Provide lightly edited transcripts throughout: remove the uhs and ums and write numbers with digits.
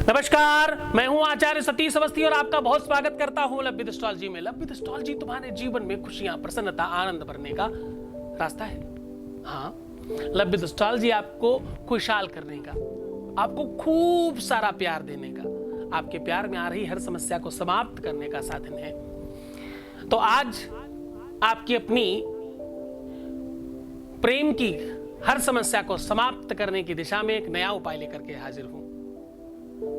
नमस्कार, मैं हूं आचार्य सतीश अवस्थी और आपका बहुत स्वागत करता हूं लव्य एस्ट्रोलॉजी में। लव्य एस्ट्रोलॉजी तुम्हारे जीवन में खुशियां, प्रसन्नता, आनंद भरने का रास्ता है। हाँ, लव्य एस्ट्रोलॉजी आपको खुशहाल करने का, आपको खूब सारा प्यार देने का, आपके प्यार में आ रही हर समस्या को समाप्त करने का साधन है। तो आज आपकी अपनी प्रेम की हर समस्या को समाप्त करने की दिशा में एक नया उपाय लेकर के हाजिर हूं।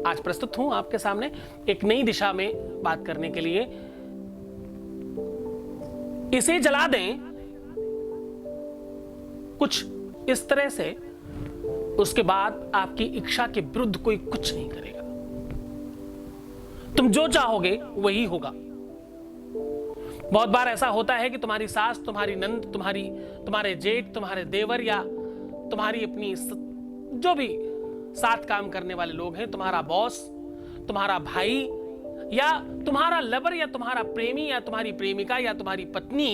आज प्रस्तुत हूं आपके सामने एक नई दिशा में बात करने के लिए। इसे जला दें कुछ इस तरह से, उसके बाद आपकी इच्छा के विरुद्ध कोई कुछ नहीं करेगा। तुम जो चाहोगे वही होगा। बहुत बार ऐसा होता है कि तुम्हारी सास, तुम्हारी नंद, तुम्हारे जेठ, तुम्हारे देवर या तुम्हारी अपनी जो भी साथ काम करने वाले लोग हैं, तुम्हारा बॉस, तुम्हारा भाई या तुम्हारा लवर या तुम्हारा प्रेमी या तुम्हारी प्रेमिका या तुम्हारी पत्नी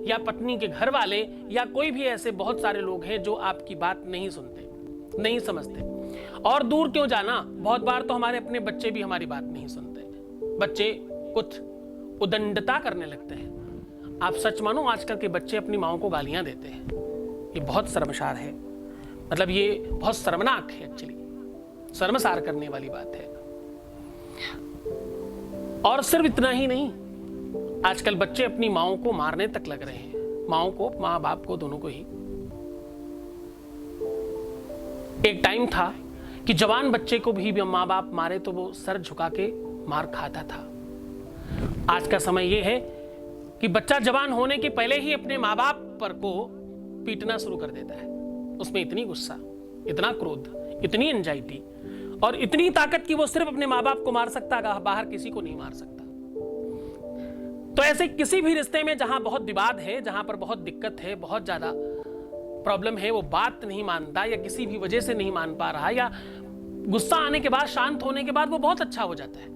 या पत्नी के घर वाले या कोई भी ऐसे बहुत सारे लोग हैं जो आपकी बात नहीं सुनते, नहीं समझते। और दूर क्यों जाना, बहुत बार तो हमारे अपने बच्चे भी हमारी बात नहीं सुनते। बच्चे कुछ उदंडता करने लगते हैं। आप सच मानो, आजकल के बच्चे अपनी माओ को गालियां देते हैं। ये बहुत शर्मसार है, मतलब ये बहुत शर्मनाक है, एक्चुअली शर्मसार करने वाली बात है। और सिर्फ इतना ही नहीं, आजकल बच्चे अपनी माओ को मारने तक लग रहे हैं। माओ को, माँ बाप को, दोनों को ही। एक टाइम था कि जवान बच्चे को भी माँ बाप मारे तो वो सर झुका के मार खाता था। आज का समय यह है कि बच्चा जवान होने के पहले ही अपने माँ बाप पर को पीटना शुरू कर देता है। उसमें इतनी गुस्सा, इतना क्रोध, इतनी एंजाइटी और इतनी ताकत कि वो सिर्फ अपने माँ बाप को मार सकता है, बाहर किसी को नहीं मार सकता। तो ऐसे किसी भी रिश्ते में जहां बहुत विवाद है, जहां पर बहुत दिक्कत है, बहुत ज्यादा प्रॉब्लम है, वो बात नहीं मानता या किसी भी वजह से नहीं मान पा रहा, या गुस्सा आने के बाद, शांत होने के बाद वो बहुत अच्छा हो जाता है,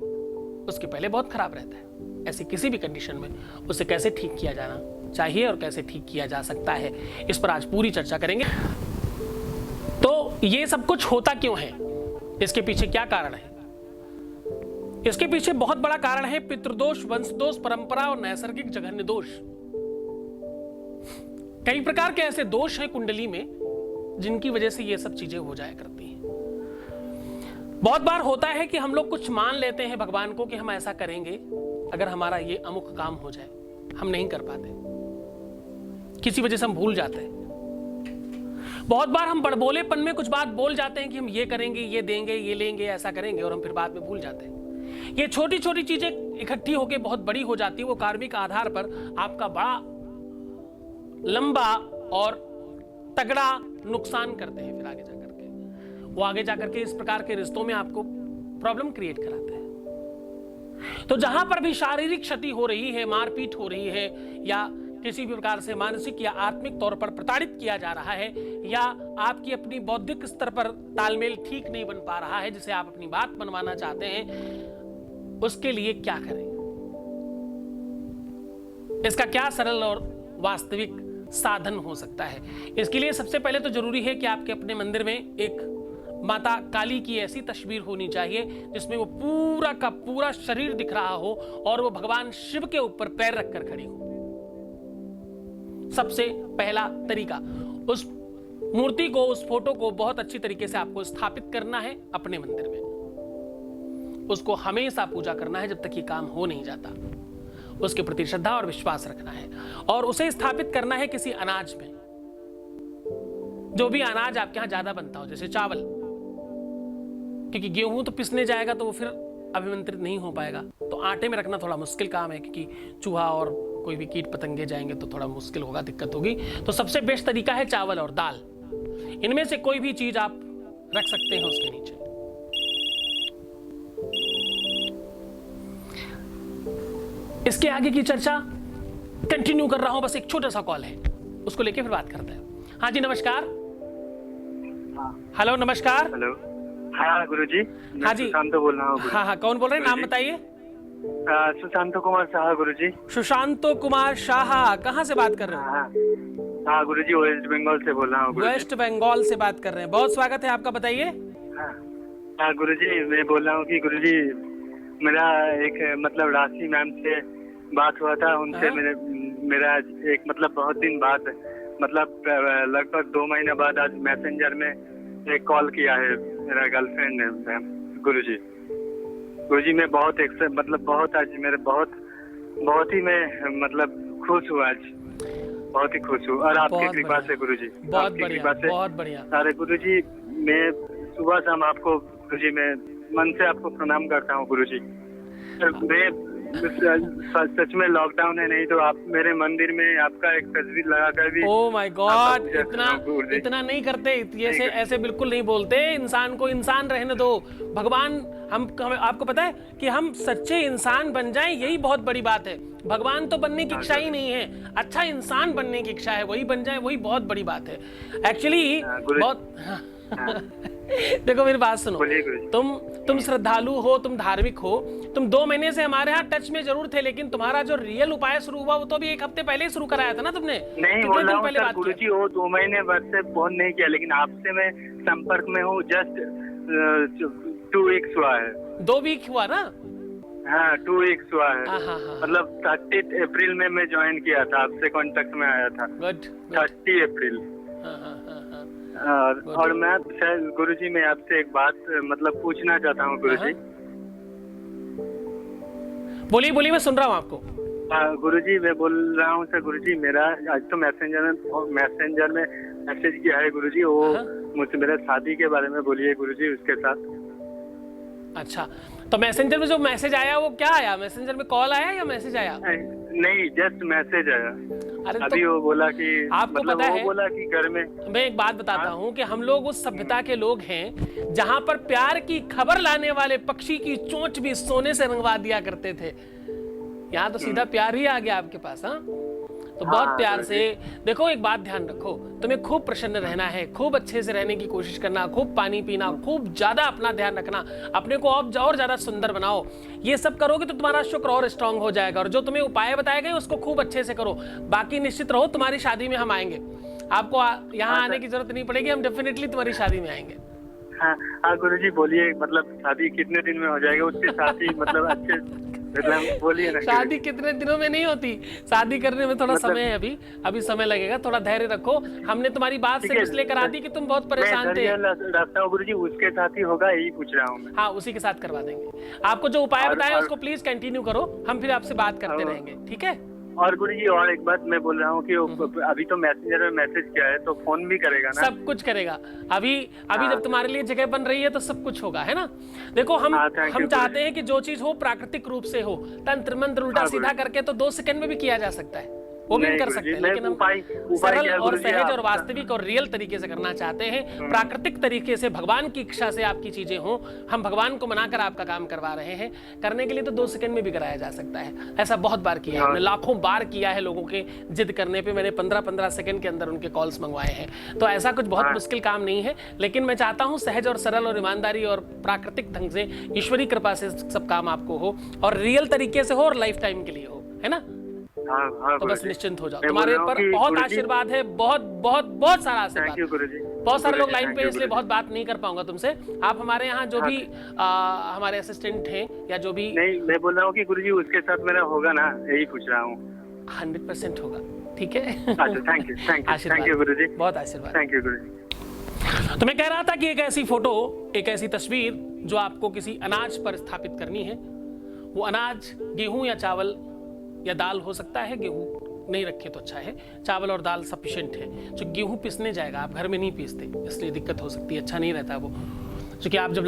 उसके पहले बहुत खराब रहता है। ऐसी किसी भी कंडीशन में उसे कैसे ठीक किया जाना चाहिए और कैसे ठीक किया जा सकता है, इस पर आज पूरी चर्चा करेंगे। तो ये सब कुछ होता क्यों है, इसके पीछे क्या कारण है? इसके पीछे बहुत बड़ा कारण है पितृदोष, वंशदोष, परंपरा और नैसर्गिक जघन्य दोष। कई प्रकार के ऐसे दोष हैं कुंडली में जिनकी वजह से ये सब चीजें हो जाया करती हैं। बहुत बार होता है कि हम लोग कुछ मान लेते हैं भगवान को कि हम ऐसा करेंगे अगर हमारा ये अमुक काम हो जाए, हम नहीं कर पाते, किसी वजह से हम भूल जाते हैं। बहुत बार हम बड़बोलेपन में कुछ बात बोल जाते हैं कि हम ये करेंगे, ये देंगे, ये लेंगे, ऐसा करेंगे, और हम फिर बाद में भूल जाते हैं। ये छोटी छोटी चीजें इकट्ठी होकर बहुत बड़ी हो जाती है। वो कार्मिक आधार पर आपका बड़ा लंबा और तगड़ा नुकसान करते हैं। फिर आगे जाकर के वो आगे जाकर के इस प्रकार के रिश्तों में आपको प्रॉब्लम क्रिएट कराते हैं। तो जहां पर भी शारीरिक क्षति हो रही है, मारपीट हो रही है, या किसी भी प्रकार से मानसिक या आत्मिक तौर पर प्रताड़ित किया जा रहा है, या आपकी अपनी बौद्धिक स्तर पर तालमेल ठीक नहीं बन पा रहा है, जिसे आप अपनी बात मनवाना चाहते हैं, उसके लिए क्या करें? इसका क्या सरल और वास्तविक साधन हो सकता है? इसके लिए सबसे पहले तो जरूरी है कि आपके अपने मंदिर में एक माता काली की ऐसी तस्वीर होनी चाहिए जिसमें वो पूरा का पूरा शरीर दिख रहा हो और वो भगवान शिव के ऊपर पैर रखकर खड़ी हो। सबसे पहला तरीका, उस मूर्ति को, उस फोटो को बहुत अच्छी तरीके से आपको स्थापित करना है अपने मंदिर में। उसको हमेशा पूजा करना है जब तक ये काम हो नहीं जाता। उसके प्रति श्रद्धा और विश्वास रखना है और उसे स्थापित करना है किसी अनाज में, जो भी अनाज आपके यहां ज्यादा बनता हो, जैसे चावल, क्योंकि गेहूं तो पिसने जाएगा तो वो फिर अभिमंत्रित नहीं हो पाएगा। तो आटे में रखना थोड़ा मुश्किल काम है, क्योंकि चूहा और कोई भी कीट पतंगे जाएंगे तो थोड़ा मुश्किल होगा, दिक्कत होगी। तो सबसे बेस्ट तरीका है चावल और दाल। इनमें से कोई भी चीज आप रख सकते हैं उसके नीचे। इसके आगे की चर्चा कंटिन्यू कर रहा हूं, बस एक छोटा सा कॉल है, उसको लेके फिर बात करते हैं। हाँ जी, नमस्कार। हेलो, नमस्कार। हेलो, हाँ गुरुजी, हाँ जी, सुशांत बोल रहा हूँ। हाँ हाँ, कौन बोल रहे हैं, नाम बताइए। सुशांत कुमार शाह गुरुजी। सुशांत कुमार शाह, कहाँ से बात कर रहे हैं? हाँ गुरुजी, वेस्ट बंगाल से बोल रहा हूँ। वेस्ट बंगाल से बात कर रहे हैं, बहुत स्वागत है आपका, बताइए। हाँ गुरुजी, मैं बोल रहा हूँ कि गुरुजी मेरा एक मतलब राशि मैम से बात हुआ था। उनसे हाँ? मेरा एक मतलब बहुत दिन बाद मतलब लगभग 2 महीने बाद आज मैसेंजर में एक कॉल किया है मेरा गर्लफ्रेंड ने मैम। गुरुजी गुरुजी मैं बहुत मतलब बहुत आज मेरे बहुत ही मैं मतलब खुश हूँ आज, बहुत ही खुश हूँ। और आपकी बहुत कृपा बढ़िया। से गुरुजी, बहुत आपकी बढ़िया, कृपा से। बहुत बढ़िया। अरे गुरुजी मैं सुबह शाम आपको गुरुजी मैं मन से आपको प्रणाम करता हूँ गुरुजी। मैं सच में लॉकडाउन है, नहीं तो आप मेरे मंदिर में आपका एक तस्वीर लगाकर भी ओ माय आपका गॉड, पूजा इतना करता हूँ गुरुजी। इतना नहीं करते, ऐसे नहीं ऐसे बिल्कुल नहीं बोलते। इंसान को इंसान रहने दो। भगवान आपको पता है कि हम सच्चे इंसान बन जाएं, यही बहुत बड़ी बात है। भगवान तो बनने की इच्छा ही नहीं है, अच्छा इंसान बनने की इच्छा है, वही बन जाए, वही बहुत बड़ी बात है एक्चुअली। गुरुजी। बहुत हाँ, देखो मेरी बात सुनो। बोलिए गुरुजी। तुम श्रद्धालु हो, तुम धार्मिक हो, तुम 2 महीने से हमारे यहाँ टच में जरूर थे, लेकिन तुम्हारा जो रियल उपाय शुरू हुआ वो तो अभी 1 हफ्ते पहले ही शुरू कराया था ना तुमने। नहीं कितने बोल रहा दिन हूँ पहले सर बात किया? गुरुजी, वो 2 महीने बाद से फोन नहीं किया, लेकिन आपसे मैं संपर्क में हूँ जस्ट 2 वीक्स हुआ है। 2 वीक हुआ ना? हाँ 2 वीक्स हुआ है। हाँ, हाँ, हाँ। मतलब 30 अप्रैल में मैं ज्वाइन किया था, आपसे कांटेक्ट में आया था। गुड। 30 अप्रैल। हाँ, हाँ, हाँ, हाँ। और मैं गुरुजी मैं आपसे एक बात मतलब पूछना चाहता हूँ गुरुजी। बोलिए बोलिए, मैं सुन रहा हूँ आपको। गुरुजी मैं बोल रहा हूँ सर गुरुजी, मेरा आज तो मैसेंजर में मैसेज किया है गुरुजी, वो हाँ। मुझसे मेरे शादी के बारे में बोलिए गुरुजी उसके साथ। अच्छा, तो मैसेंजर में जो मैसेज आया वो क्या आया? मैसेंजर में कॉल आया या मैसेज आया? नहीं जस्ट मैसेज आया। अरे अभी तो वो बोला कि आपको मतलब पता वो है, बोला कि घर में। मैं एक बात बताता हूँ कि हम लोग उस सभ्यता के लोग हैं जहां पर प्यार की खबर लाने वाले पक्षी की चोंच भी सोने से रंगवा दिया करते थे। यहाँ तो सीधा प्यार ही आ गया आपके पास। हाँ, तो बहुत प्यार से देखो। एक बात ध्यान रखो, तुम्हें खूब प्रसन्न रहना है, खूब अच्छे से रहने की कोशिश करना, खूब पानी पीना, खूब ज्यादा अपना ध्यान रखना, अपने को और ज्यादा सुंदर बनाओ। ये सब करोगे तो तुम्हारा शुक्र और स्ट्रांग हो जाएगा। और जो तुम्हें उपाय बताए गए उसको खूब अच्छे से करो। बाकी निश्चित रहो, तुम्हारी शादी में हम आएंगे। आपको यहाँ आने की जरूरत नहीं पड़ेगी, हम डेफिनेटली तुम्हारी शादी में आएंगे। हाँ गुरुजी बोलिए, मतलब शादी कितने दिन में हो जाएगा? उसके साथ ही मतलब अच्छे मतलब बोलिए ना। शादी कितने दिनों में नहीं होती, शादी करने में थोड़ा समय है, अभी समय लगेगा, थोड़ा धैर्य रखो। हमने तुम्हारी बात सिर्फ इसलिए करा दी कि तुम बहुत परेशान थे। रखता हूँ गुरुजी, उसके साथ ही होगा यही पूछ रहा हूँ मैं। हाँ, उसी के साथ करवा देंगे। आपको जो उपाय बताया उसको प्लीज कंटिन्यू करो, हम फिर आपसे बात करते रहेंगे, ठीक है? और गुरुजी और एक बात मैं बोल रहा हूँ कि अभी तो मैसेंजर में मैसेज किया है तो फोन भी करेगा ना? सब कुछ करेगा। अभी जब तुम्हारे लिए जगह बन रही है तो सब कुछ होगा, है ना? देखो हम चाहते हैं कि जो चीज हो प्राकृतिक रूप से हो। तंत्र मंत्र उल्टा सीधा करके तो 2 सेकंड में भी किया जा सकता है, वो भी कर सकते हैं, लेकिन हम सरल और सहज और वास्तविक और रियल तरीके से करना चाहते हैं। प्राकृतिक तरीके से भगवान की इच्छा से आपकी चीजें हो, हम भगवान को मनाकर आपका काम करवा रहे हैं। करने के लिए तो 2 सेकंड में भी कराया जा सकता है। ऐसा बहुत बार किया है, हमने लाखों बार किया है। लोगों के जिद करने पे मैंने 15-15 सेकंड के अंदर उनके कॉल्स मंगवाए हैं। तो ऐसा कुछ बहुत मुश्किल काम नहीं है, लेकिन मैं चाहता हूं सहज और सरल और ईमानदारी और प्राकृतिक ढंग से ईश्वरी कृपा से सब काम आपको हो और रियल तरीके से हो और लाइफ टाइम के लिए हो, है ना? हाँ, तो बस निश्चिंत हो जाओ, तुम्हारे ऊपर बहुत आशीर्वाद है, बहुत बहुत बहुत सारा आशीर्वाद। बहुत सारे लोग लाइन पे, इसलिए बहुत बात नहीं कर पाऊंगा तुमसे। आप हमारे यहाँ जो भी हमारे असिस्टेंट हैं या जो भी। नहीं मैं बोल रहा हूँ कि गुरुजी उसके साथ मेरा होगा ना, यही पूछ रहा हूँ। 100% होगा, ठीक है? थैंक यू गुरुजी, बहुत आशीर्वाद। थैंक यू गुरुजी। तो मैं कह रहा था कि एक ऐसी फोटो, एक ऐसी तस्वीर जो आपको किसी अनाज पर स्थापित करनी है। वो अनाज गेहूं या चावल या दाल हो सकता है। गेहूं नहीं रखे तो अच्छा है, चावल और दाल सफिशिएंट है। जो गेहूं पिसने जाएगा, आप घर में नहीं पीसते इसलिए दिक्कत हो सकती है, अच्छा नहीं रहता वो। क्योंकि आप जब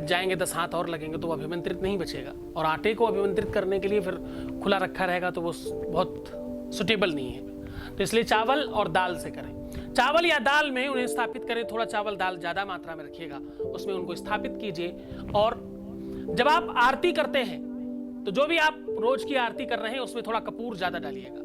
जाएंगे 10 हाथ और लगेंगे तो वो अभिमंत्रित नहीं बचेगा, और आटे को अभिमंत्रित करने के लिए फिर खुला रखा रहेगा तो वो बहुत सुटेबल नहीं है। तो इसलिए चावल और दाल से करें। चावल या दाल में उन्हें स्थापित करें। थोड़ा चावल दाल ज़्यादा मात्रा में रखिएगा, उसमें उनको स्थापित कीजिए। और जब आप आरती करते हैं तो जो भी आप रोज की आरती कर रहे हैं उसमें थोड़ा कपूर ज्यादा डालिएगा।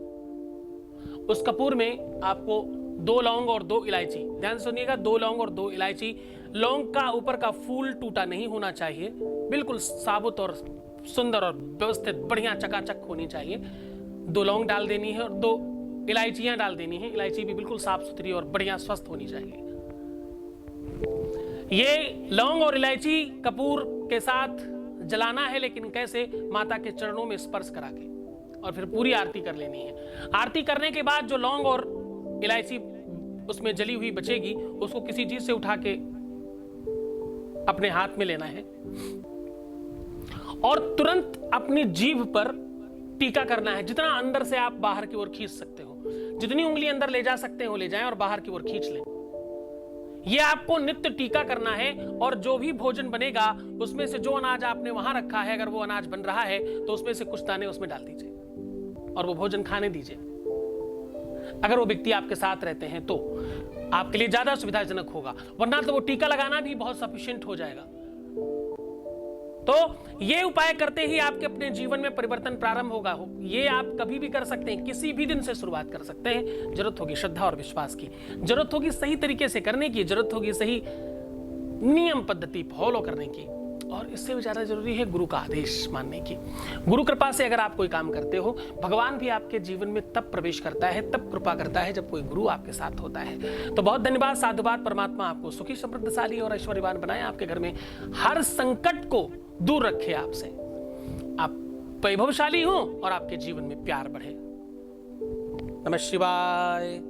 उस कपूर में आपको 2 लौंग और 2 इलायची, ध्यान से सुनिएगा, 2 लौंग और 2 इलायची। लौंग का ऊपर का फूल टूटा नहीं होना चाहिए, बिल्कुल साबुत और सुंदर और व्यवस्थित बढ़िया चकाचक होनी चाहिए। 2 लौंग डाल देनी है और 2 इलायचियां डाल देनी है। इलायची भी बिल्कुल साफ सुथरी और बढ़िया स्वस्थ होनी चाहिए। ये लौंग और इलायची कपूर के साथ जलाना है, लेकिन कैसे? माता के चरणों में स्पर्श करा के, और फिर पूरी आरती कर लेनी है। आरती करने के बाद जो लौंग और इलायची उसमें जली हुई बचेगी, उसको किसी चीज से उठा के अपने हाथ में लेना है और तुरंत अपनी जीभ पर टीका करना है। जितना अंदर से आप बाहर की ओर खींच सकते हो, जितनी उंगली अंदर ले जा सकते हो ले जाएं और बाहर की ओर खींच लें। यह आपको नित्य टीका करना है। और जो भी भोजन बनेगा उसमें से जो अनाज आपने वहां रखा है, अगर वो अनाज बन रहा है तो उसमें से कुछ दाने उसमें डाल दीजिए और वो भोजन खाने दीजिए। अगर वो व्यक्ति आपके साथ रहते हैं तो आपके लिए ज्यादा सुविधाजनक होगा, वरना तो वो टीका लगाना भी बहुत सफिशिएंट हो जाएगा। तो ये उपाय करते ही आपके अपने जीवन में परिवर्तन प्रारंभ होगा। ये आप कभी भी कर सकते हैं, किसी भी दिन से शुरुआत कर सकते हैं। जरूरत होगी श्रद्धा और विश्वास की, जरूरत होगी सही तरीके से करने की, जरूरत होगी सही नियम पद्धति फॉलो करने की, और इससे भी ज्यादा जरूरी है गुरु का आदेश मानने की। गुरु कृपा से अगर आप कोई काम करते हो, भगवान भी आपके जीवन में तब प्रवेश करता है, तब कृपा करता है जब कोई गुरु आपके साथ होता है। तो बहुत धन्यवाद, साधुवाद। परमात्मा आपको सुखी, समृद्धशाली और ऐश्वर्यवान बनाए, आपके घर में हर संकट को दूर रखे आपसे, आप वैभवशाली हो और आपके जीवन में प्यार बढ़े। नमः शिवाय।